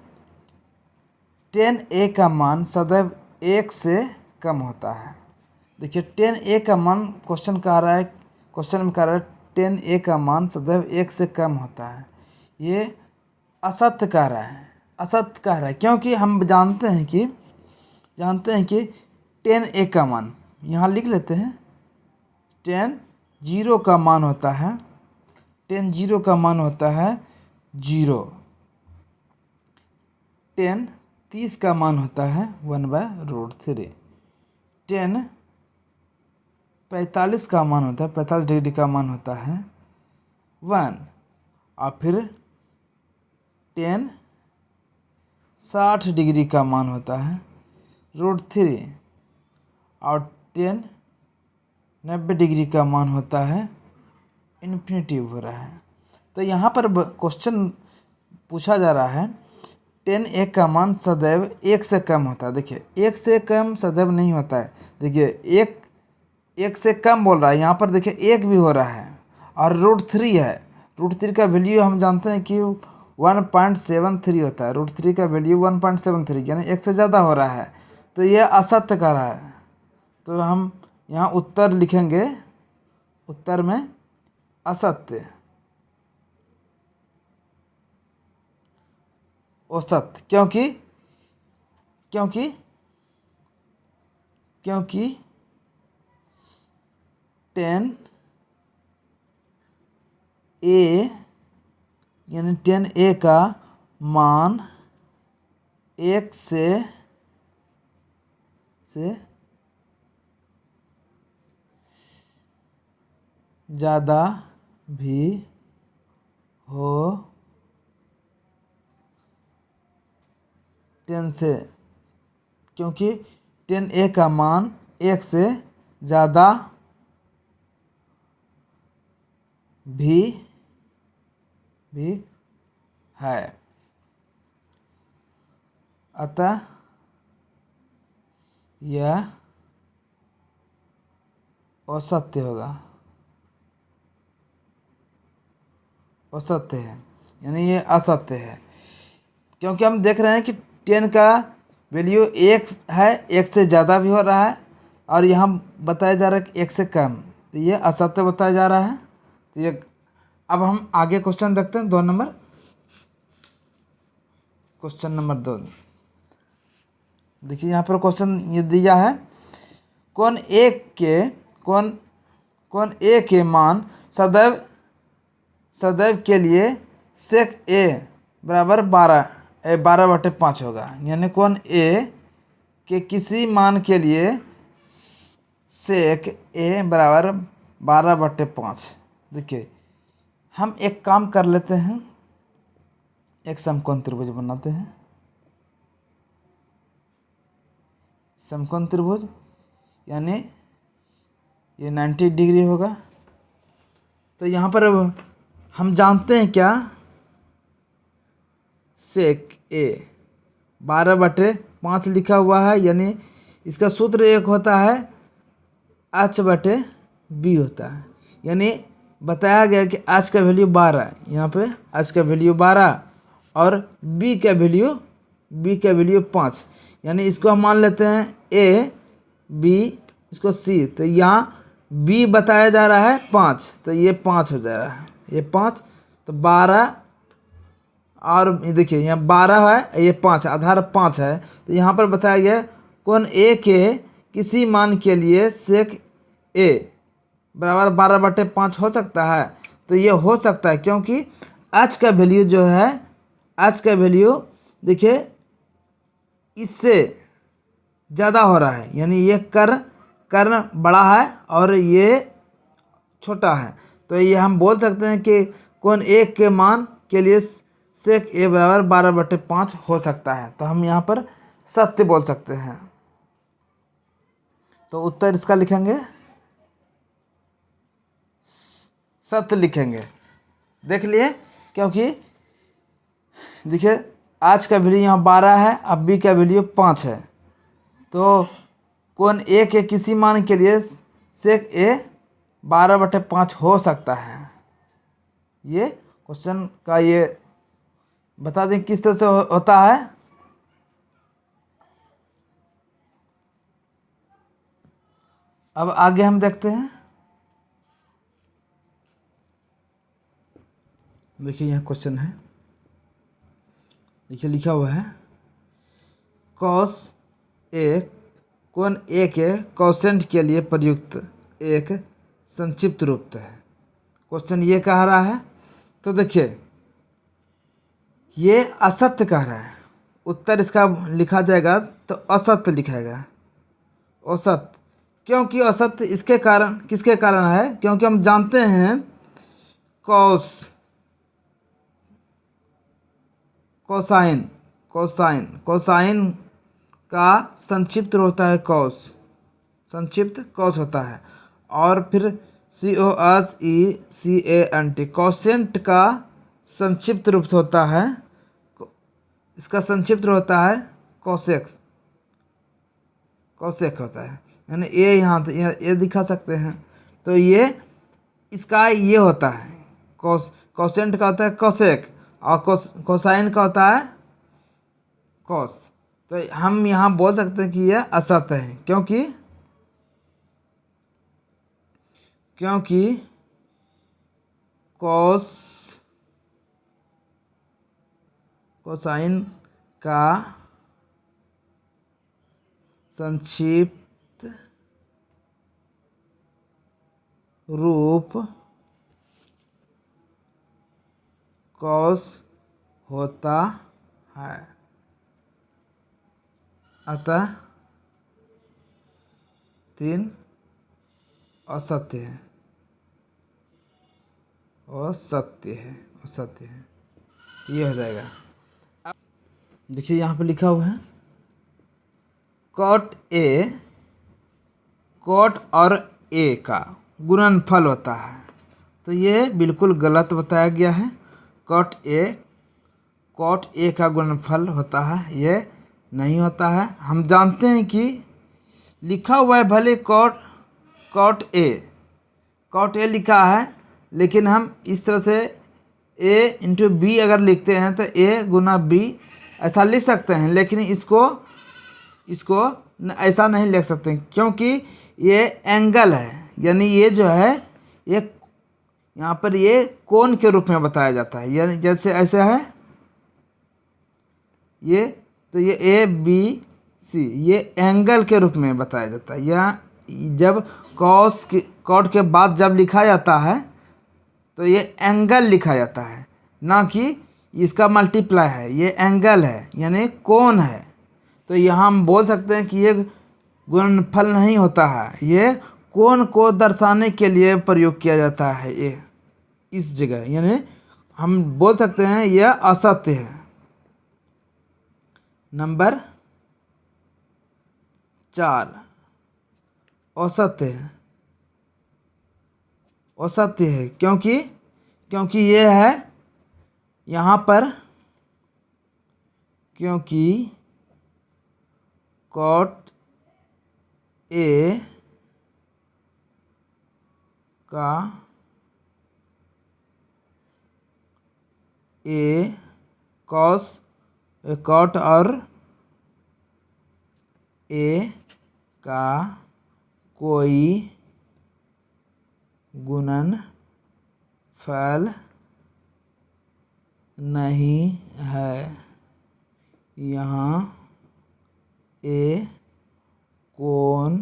10a का मान सदैव 1 से कम होता है। देखिए 10a का मान क्वेश्चन में कह रहा है 10a का मान सदैव 1 से कम होता है, ये असत्य कह रहा है, क्योंकि हम जानते हैं कि 10a का मान यहाँ लिख लेते हैं, 10 0 का मान होता है, 10 0 का मान होता है 0, 10 30 का मान होता है 1/√3, 10 45 का मान होता है, 45 डिग्री का मान होता है 1, और फिर 10 60 डिग्री का मान होता है √3, और 10 90 डिग्री का मान होता है इन्फिनिटिव हो रहा है। तो यहाँ पर क्वेश्चन पूछा जा रहा है 10a का मान सदैव 1 से कम होता है। देखिए 1 से कम सदैव नहीं होता है, देखिए 1 से कम बोल रहा है, यहाँ पर देखिए 1 भी हो रहा है, और √3 है, √3 का वैल्यू हम जानते हैं कि 1.73 होता है, √3 का वैल्यू 1.73 यानी 1 से ज़्यादा हो रहा है, तो ये असत्य कर रहा है। तो हम यहाँ उत्तर लिखेंगे, उत्तर में असत्य, औसत, क्योंकि क्योंकि क्योंकि 10a यानी 10a का मान 1 से ज़्यादा भी हो, 10 से, क्योंकि 10a का मान 1 से ज़्यादा भी है, अतः यह असत्य होगा, असत्य है, यानी ये असत्य है। क्योंकि हम देख रहे हैं कि 10 का वैल्यू 1 है, 1 से ज़्यादा भी हो रहा है, और यहाँ बताया जा रहा है कि 1 से कम, तो ये असत्य बताया जा रहा है। तो ये, अब हम आगे क्वेश्चन देखते हैं 2 नंबर, क्वेश्चन नंबर 2। देखिए यहाँ पर क्वेश्चन ये दिया है, कौन ए के मान सदैव के लिए सेक ए बराबर 12/5 होगा। यानी कौन ए के किसी मान के लिए सेक ए बराबर 12/5। देखिए हम एक काम कर लेते हैं, एक समकोण त्रिभुज बनाते हैं, समकोण त्रिभुज यानी ये 90 डिग्री होगा। तो यहाँ पर हम जानते हैं क्या, सेक ए 12/5 लिखा हुआ है, यानी इसका सूत्र एक होता है h/b होता है। यानी बताया गया कि h का वैल्यू 12, यहाँ पे h का वैल्यू 12 और b का वैल्यू 5, यानी इसको हम मान लेते हैं a, b, इसको c। तो यहाँ b बताया जा रहा है 5, तो ये 5 हो जा रहा है, ये 5, तो 12 और देखिए यहाँ 12 है, ये 5, आधार 5 है। तो यहाँ पर बताया गया कौन ए के किसी मान के लिए सेक ए बराबर 12/5 हो सकता है। तो ये हो सकता है क्योंकि h का वैल्यू जो है, h का वैल्यू देखिए इससे ज़्यादा हो रहा है, यानी ये कर्ण बड़ा है और ये छोटा है। तो ये हम बोल सकते हैं कि कौन एक के मान के लिए सेक ए बराबर 12/5 हो सकता है। तो हम यहाँ पर सत्य बोल सकते हैं। तो उत्तर इसका लिखेंगे सत्य लिखेंगे। देख लिए, क्योंकि देखिए आज का वैल्यू यहाँ 12 है, अब बी का वैल्यू 5 है। तो कौन ए के किसी मान के लिए सेक ए 12/5 हो सकता है। ये क्वेश्चन का ये बता दें किस तरह से होता है। अब आगे हम देखते हैं। देखिए यहाँ क्वेश्चन है, देखिए लिखा हुआ है कॉस ए कौन ए के कोसेंट के लिए प्रयुक्त एक संक्षिप्त रूप है। क्वेश्चन ये कह रहा है, तो देखिए ये असत्य कह रहा है, उत्तर इसका लिखा जाएगा तो असत्य लिखाएगा, असत्य। क्योंकि असत्य इसके कारण, किसके कारण है, क्योंकि हम जानते हैं कोसाइन का संक्षिप्त होता है कॉस, संक्षिप्त कॉस होता है। और फिर COSECANT कोसेंट का संक्षिप्त रूप होता है, इसका संक्षिप्त होता है कोसेक होता है। यानी ये यहाँ ये दिखा सकते हैं। तो ये इसका ये होता है कोसेंट का होता है कोसेक, और कोसाइन का होता है कॉस। तो हम यहाँ बोल सकते हैं कि यह असत्य है, क्योंकि क्योंकि कोसाइन का संक्षिप्त रूप कॉस होता है, अतः 3 असत्य है। ये हो जाएगा। देखिए यहाँ पे लिखा हुआ है कॉट और ए का गुणनफल होता है, तो ये बिल्कुल गलत बताया गया है। कॉट ए का गुणनफल होता है, ये नहीं होता है। हम जानते हैं कि लिखा हुआ है भले कॉट ए लिखा है, लेकिन हम इस तरह से ए इंटू बी अगर लिखते हैं तो ए गुना बी ऐसा लिख सकते हैं, लेकिन इसको ऐसा नहीं लिख सकते क्योंकि ये एंगल है, यानी ये जो है ये यहाँ पर ये कोण के रूप में बताया जाता है। यानी जैसे ऐसे है ये, तो ये ए बी सी ये एंगल के रूप में बताया जाता है। या जब कॉट के बाद जब लिखा जाता है तो ये एंगल लिखा जाता है, ना कि इसका मल्टीप्लाई है। ये एंगल है यानी कोण है, तो यहाँ हम बोल सकते हैं कि ये गुणनफल नहीं होता है, ये कोण को दर्शाने के लिए प्रयोग किया जाता है। ये इस जगह यानी हम बोल सकते हैं यह असत्य है। नंबर 4 असत्य है क्योंकि ये है यहाँ पर, क्योंकि कॉट ए का कॉट और ए का कोई गुणनफल नहीं है। यहाँ ए कोण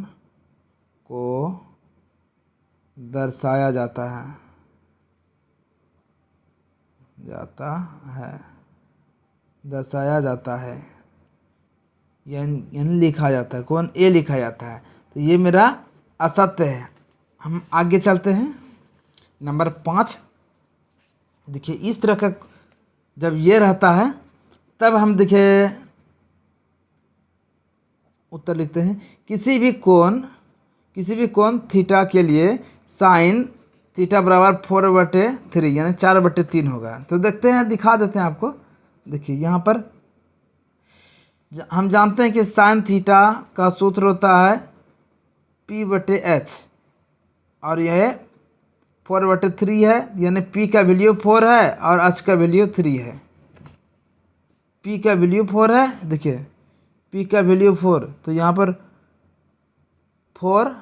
को दर्शाया जाता है यानी लिखा जाता है, कोण ए लिखा जाता है। तो ये मेरा असत्य है। हम आगे चलते हैं। नंबर 5 देखिए, इस तरह का जब ये रहता है तब हम देखिए उत्तर लिखते हैं। किसी भी कोण थीटा के लिए साइन थीटा बराबर 4/3 यानी 4/3 होगा। तो देखते हैं, दिखा देते हैं आपको। देखिए यहाँ पर हम जानते हैं कि साइन थीटा का सूत्र होता है P/H, और यह 4/3 है, यानी P का वैल्यू 4 है और H का वैल्यू 3 है। P का वैल्यू 4 है, देखिए P का वैल्यू 4, तो यहाँ पर 4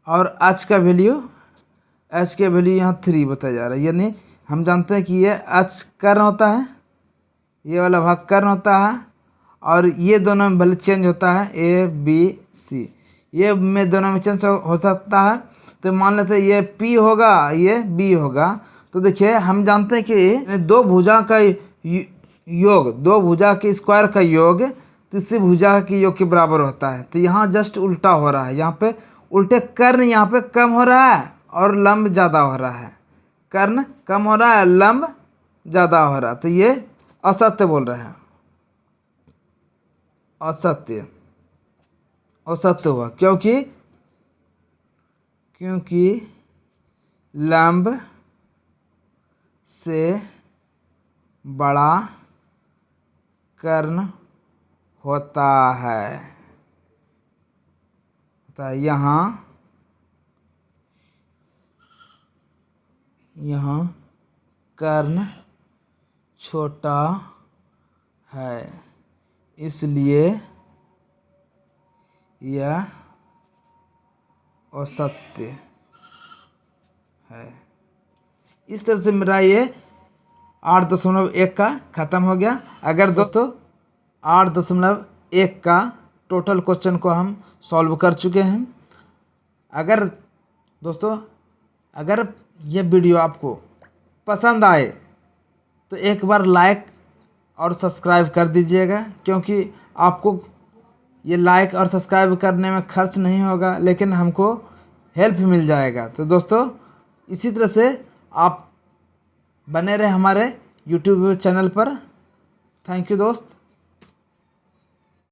और H का वैल्यू यहाँ 3 बताया जा रहा है। यानी हम जानते हैं कि ये H कर्ण होता है, ये वाला भाग कर्ण होता है, और ये दोनों में भले चेंज होता है A B C, ये में दोनों में चेंज हो सकता है। तो मान लेते हैं ये P होगा, ये B होगा। तो देखिए हम जानते हैं कि दो भुजा के स्क्वायर का योग तीसरी भुजा के योग के बराबर होता है। तो यहाँ जस्ट उल्टा हो रहा है, यहाँ पे उल्टे कर्ण यहाँ पे कम हो रहा है और लंब ज़्यादा हो रहा है। कर्ण कम हो रहा है, लंब ज़्यादा हो रहा है, तो ये असत्य बोल रहे हैं। असत्य हुआ क्योंकि लंब से बड़ा कर्ण होता है। तो यहाँ कर्ण छोटा है, इसलिए यह असत्य है। इस तरह से मेरा ये 8.1 का ख़त्म हो गया। अगर दोस्तों 8.1 का टोटल क्वेश्चन को हम सॉल्व कर चुके हैं। अगर दोस्तों अगर ये वीडियो आपको पसंद आए तो एक बार लाइक और सब्सक्राइब कर दीजिएगा, क्योंकि आपको ये लाइक और सब्सक्राइब करने में खर्च नहीं होगा, लेकिन हमको हेल्प मिल जाएगा। तो दोस्तों इसी तरह से आप बने रहे हमारे यूट्यूब चैनल पर। थैंक यू दोस्त।